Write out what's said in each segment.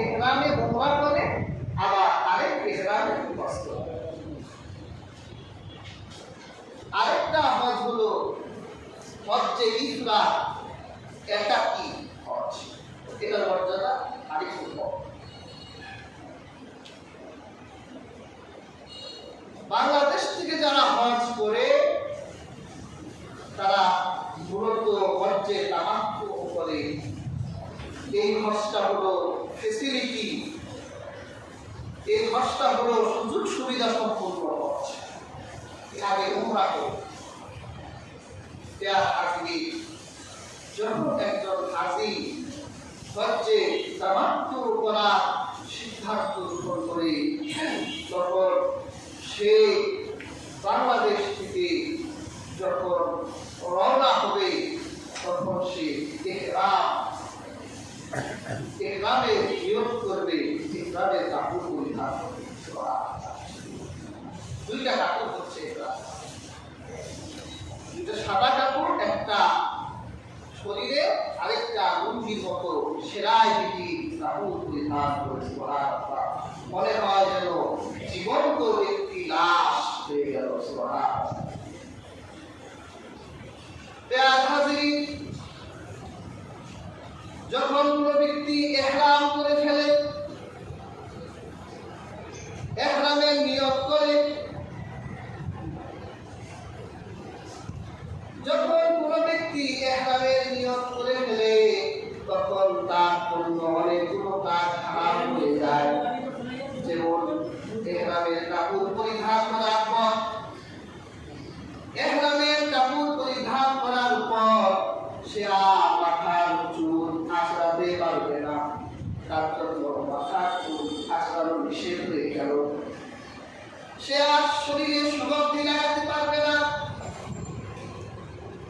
ইহরামে উমরা করে, আবার আরেক ইহরামে হজ করে। আরেকটা হজ হলো হজ্জে ইফরাদ, একাকী হজ। এটার মর্যাদা আরেকটু কম। বাংলাদেশ থেকে যারা হজ করে তারা মূলত হজ্জে তামাত্তু করে। এই হজটা হলো ফেসিলিটি, এই হজটা হলো সুযোগ সুবিধা সম্পন্ন হজ। আগে উমরা করে যখন একজন হাজি হজ্জে তামাত্তু করার সিদ্ধান্ত গ্রহণ করে, তখন সে বাংলাদেশ থেকে যখন রওনা হবে, তখন সে ইহরামে নিয়ত করবে, ইহরামের কাপড় পরিধান করবে। দুইটা কাপড় হচ্ছে দুইটা সাদা কাপড়, একটা শরীরে, আরেকটা লুঙ্গির মতো সেরাই বিধি কাপড় পরিধান করে। মনে হয় যেন জীবন্ত একটি লাশ হয়ে গেল। যখন কোন ব্যক্তি ইহরাম করে ফেলে, ইহরামের নিয়ত করে, যখন কোন ব্যক্তি ইহরামের নিয়ত করে ফেলে, তখন তার জন্য অনেকগুলো কাজ হারাম হয়ে যায়। যেমন ইহরামের কাপড় পরিধান করার পর, ইহরামের কাপড় পরিধান করার পর সে আর মাথার চুল আঁচড়াতে পারবে না। তার জন্য মাথার চুল আঁচড়ানো নিষেধ হয়ে গেল। সে আর শরীরে সুগন্ধি লাগাতে পারবে না,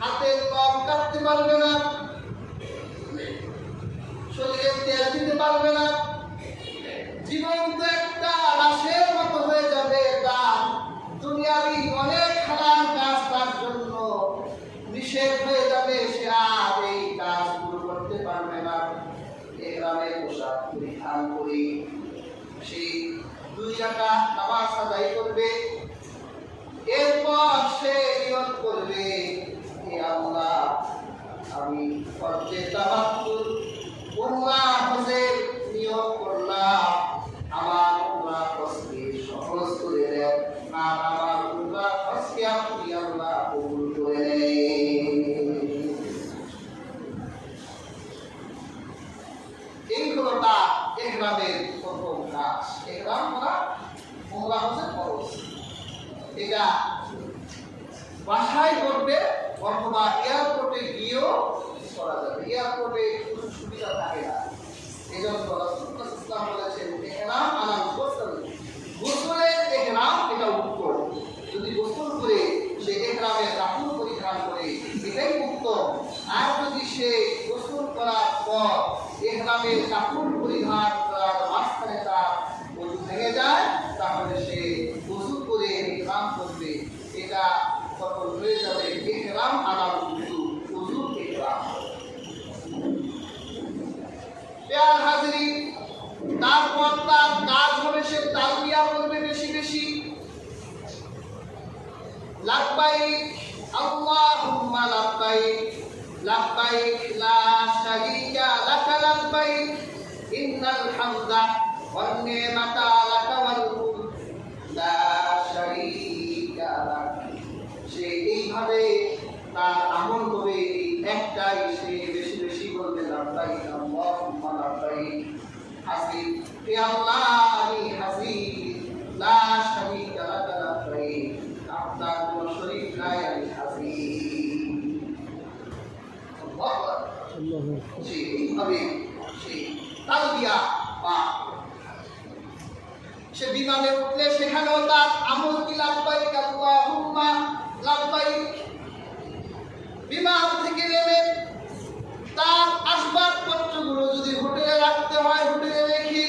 হাতের নখ কাটতে পারবে না, শরীরে তেল দিতে পারবে না। জীবন্ত একটা লাশের মতো হয়ে যাবে। তার দুনিয়াবি অনেক হারাম কাজ তার জন্য নিষেধ হয়ে যাবে। সে আর এই কাজগুলো করতে পারবে না। ইহরামের পোশাক পরিধান করে সে 2 রাকাত নামাজ আদায় করবে। এরপর সে নিয়ত করবে, হে আল্লাহ, আমি হজ্জে তামাত্তু উমরা হজের নিয়ত করলাম, আমার উমরা হজকে সহজ করে দেন, আর আমার উমরা হজকে আপনি আল্লাহ কবুল করে নেন। এই হলো তার ইহরামের প্রথম কাজ। ইহরাম করা উমরা হজের ফরজ। এটা বাসায় করবে অথবা এয়ারপোর্টে গিয়েও করা যাবে। এয়ারপোর্টে কোনো সুবিধা থাকে না, এই জন্য রাসূলুল্লাহ সাল্লাল্লাহু আলাইহি ওয়াসাল্লাম বলেছেন, ইহরাম আলাল গোসল, গোসলের ইহরাম এটা উত্তম। যদি গোসল করে সে ইহরামের কাপড় পরিধান করে, এটাই উত্তম। আর যদি সে গোসল করার পর ইহরামের কাপড় পরিধান করার মাঝখানে তার ওযু ভেঙে যায়, তাহলে সে গোসল করে ইহরাম করবে। এটা তখন হয়ে যাবে ইহরাম আলাল ওযু, ওযুর ইহরাম। প্রিয় হাজিরিন, তারপর তার কাজ হবে সে তালবিয়া বলবে বেশি বেশি, লাব্বাইক আল্লাহুম্মা লাব্বাইক, লাব্বাইক লা শারীকা লাকা লাব্বাইক, ইন্নাল হামদা ওয়ান নি'মাতা লাকা ওয়াল মুলক লা শারীকা লাক। সে এইভাবে তার আমল হবে একটাই, সে বেশি বেশি বলবে লাব্বাইক আল্লাহুম্মা লাব্বাইক, হাসিব, হে আল্লাহ আমি হাসিব, লা শারীকা লাকা লাব্বাইক, আপনার কোনো শরীক নাই, আমি হাসিব। সে এইভাবে সে তালবিয়া বা সে বিমানে উঠলে সেখানেও তার আমল কি লাব্বাইক আল্লাহুম্মা লাব্বাইক। বিমান থেকে নেমে তার আসবাবপত্রগুলো যদি হোটেলে রাখতে হয় হোটেলে রেখে,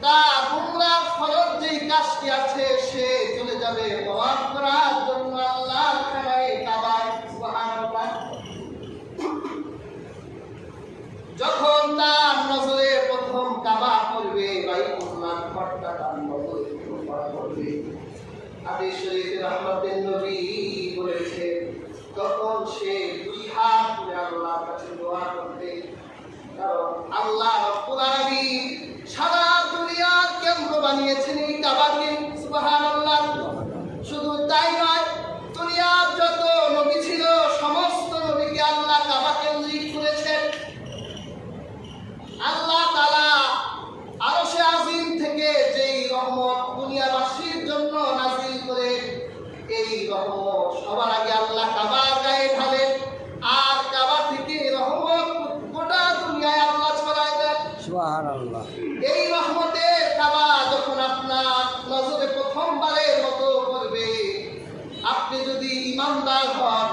তার উমরার ফরজ যেই কাজটি আছে সে চলে যাবে তাওয়াফ করার জন্য আল্লাহর খানায় কাবায়। সুবহানাল্লাহ। যখন তার নজরে প্রথম হাদিস শরীফে রহমতের নবী বলেছে তখন সে দুই হাত তুলে আল্লাহর কাছে দোয়া করতে, কারণ আল্লাহ রাব্বুল আলামিন সারা দুনিয়ার কেন্দ্র বানিয়েছেন এই কাবাকে। সুবহানাল্লাহ। শুধু তাই নয়, দুনিয়ার যত নবী ছিল সমস্ত নবীকে আল্লাহ কাবা কেন্দ্রিক করেছেন। আল্লাহ তাআলা আরশে আজিম থেকে যেই রহমত দুনিয়াবাসীর জন্য নাযিল করে, এই রহমত সবার আগে আল্লাহ কাবার গায়ে ঢালেন, আর কাবা থেকে রহমত গোটা দুনিয়ায় আল্লাহ ছড়ায় দেন। সুবহানাল্লাহ। এই রহমতের কাবা যখন আপনার নজরে প্রথমবারের মতো পড়বে, আপনি যদি ইমানদার হন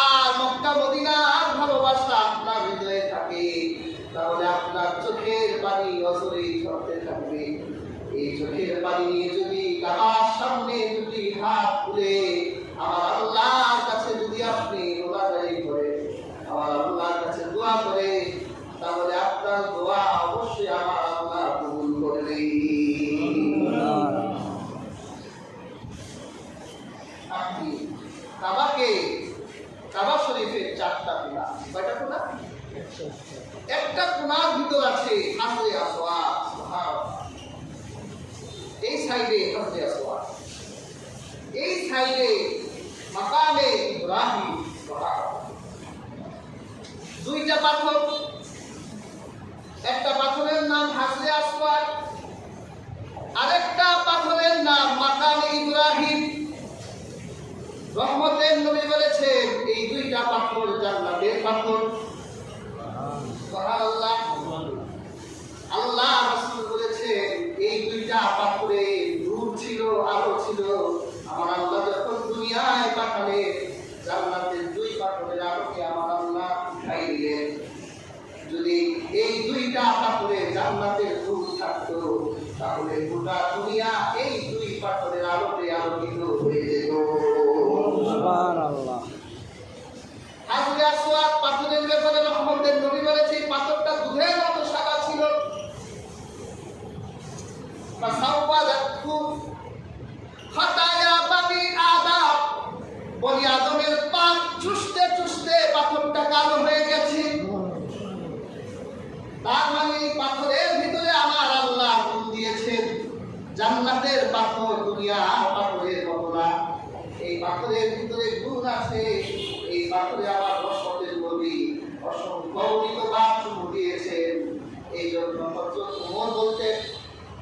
আর মক্কা মদিনার ভালোবাসা আপনার হৃদয়ে থাকে, তাহলে আপনার চোখের পানি অজরেই ঝরতে থাকবে। এই চোখের পানি নিয়ে যদি কাবার সামনে দুটি হাত তুলে আমার আল্লাহর কাছে যদি আপনি মোনাজাত করে, আমার আল্লাহর কাছে দোয়া করে, তাহলে আপনার দোয়া অবশ্যই আমার আল্লাহ কবুল করবেন। আপনি কাবা শরীফের 4টা কোণা, কয়টা কোণা? একটা কোণার ভিতর আছে হাজরে আসওয়াদ। সুবহানাল্লাহ। এই সাইডে হাজরে আসওয়াদ, এই সাইডে মাকামে ইব্রাহিম। সুবহানাল্লাহ। দুইটা পাথর, একটা পাথরের নাম হাজরে আসওয়াদ, আরেকটা পাথরের নাম মাকামে ইব্রাহিম। রহমতের নবী বলেছেন এই দুইটা পাথর জান্নাতের পাথর। সুবহানাল্লাহ। আল্লাহ রাসূল বলেছেন এই দুইটা পাথরে নূর ছিল, আলো ছিল। আমার আল্লাহ যখন দুনিয়ায় পাঠালেন, জান্নাতের দুই পাথরের আলোকে আমার আল্লাহ উঠাই দিলেন। যদি এই দুইটা পাথরে জান্নাতের নূর থাকতো, তাহলে গোটা দুনিয়া এই দুই পাথরের আলোতে আলোকিত হয়ে যেত। সুবহানাল্লাহ। হাজরে আসওয়াদ পাথরের ব্যাপারে রহমতের নবী বলেছে পাথরটা দুধের মতো সাদা ছিল। ফাসাওয়া যাকু খাতায়া বানি আদম, বনি আদমের পাপ চুষতে চুষতে পাথরটা কালো হয়ে গেছে। তার মানে এই পাথরের ভিতরে আমার আল্লাহ গুণ দিয়েছেন। জান্নাতের পাথর দুনিয়ার পাথরের মতো না, এই পাথরের ভিতরে গুণ আছে। এই পাথরে আমার রহমতের নবী অসংখ্য অগণিতবার চুমু দিয়েছেন। এই জন্য হযরত ওমর বলতেন,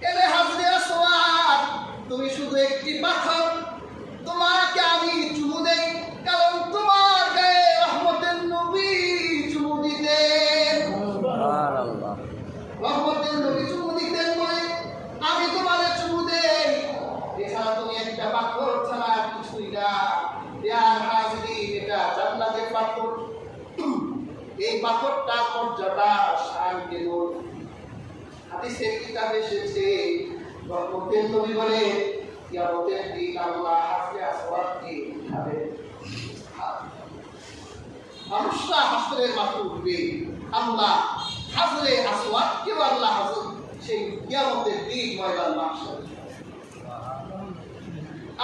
এরে হাজরে আসওয়াদ, তুমি শুধু একটি পাথর, তোমাকে আমি চুমু দেই, কারণ তোমার গায়ে রহমতের নবী চুমু দিতেন। সুবহানাল্লাহ। রহমতের নবী চুমু দিতেন বলে আমি তোমারে চুমু দেই। এছাড়া তুমি একটা পাথর ছাড়া কিছুই না। ইয়ার হাজরিন, এটা জান্নাতের পাথর। এই পাথরটা মর্যাদা শান কেমন। হাদিসের কিতাবে এসেছে রহমতের নবী বলে কিয়ামতের দিন আল্লাহ হাজরে আসওয়াদকে উঠাবেন। মানুষরা হাসরের মাঠে উঠবে, আল্লাহ হাজরে আসওয়াদকেও আল্লাহ হাজর সেই কিয়ামতের দিন ময়দান মাহশর।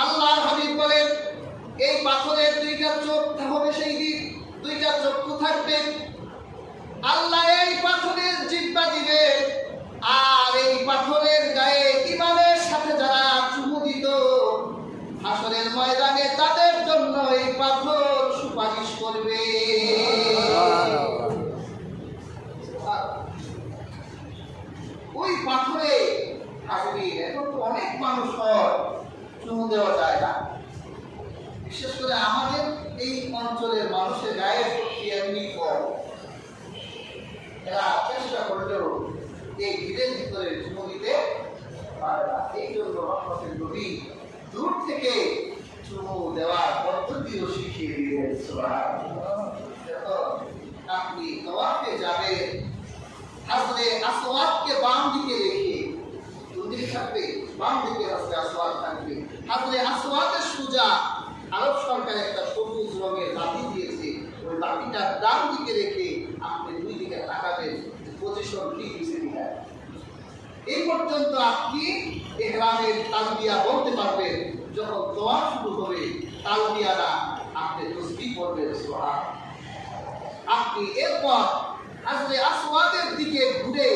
আল্লাহর হাবিব বলেন এই পাথরের দুইটা চোখ হবে সেই দিন, দুইটা চক্ষু থাকবে। আল্লাহ এই পাথরের জিহ্বা দিবে, আর এই পাথরের গায়ে ইমানের সাথে যারা চুমু দিত হাসরের ময়দানে, তাদের জন্য এই পাথর সুপারিশ করবে। ওই পাথরে হাজরিন, এখন তো অনেক মানুষ হয়, চুমু দেওয়া যায় না। বিশেষ করে আমাদের এই অঞ্চলের মানুষের গায়ের শক্তি এমনি কম, এরা চেষ্টা করলেও এই ভিড়ের ভিতরে চুমু দিতে পারে না। এই জন্য রহমতের নবী দূর থেকে চুমু দেওয়ার পদ্ধতিও শিখিয়ে দিলেন। সুবহানাল্লাহ। আপনি তাওয়াফে যাবেন, হাজরে আসওয়াদকে বাম দিকে রেখে, দুদিকে থাকবে, বাম দিকে হাজরে আসওয়াদ থাকবে। হাজরে আসওয়াদের সোজা আরব সরকার একটা সবুজ রঙের লাঠি দিয়েছে, ওই লাঠিটার ডান দিকে রেখে আপনি দুই দিকে তাকাবেন, পজিশন ঠিক হিসেবে এই পর্যন্ত আপনি ইহরামের তালবিয়া বলতে পারবেন। যখন তোয়াফ শুরু হবে তালবিয়ানা আপনি তসবিহ পড়বেন সুবহান। আপনি এরপর আসলে আসওয়াদের দিকে ঘুরে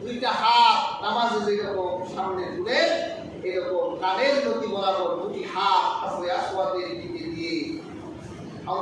দুইটা হাত নামাজে যেরকম সামনে ঘুরে এরকম কানের নদী বরাবর দুটি হাত আসলে আসওয়াদের দিকে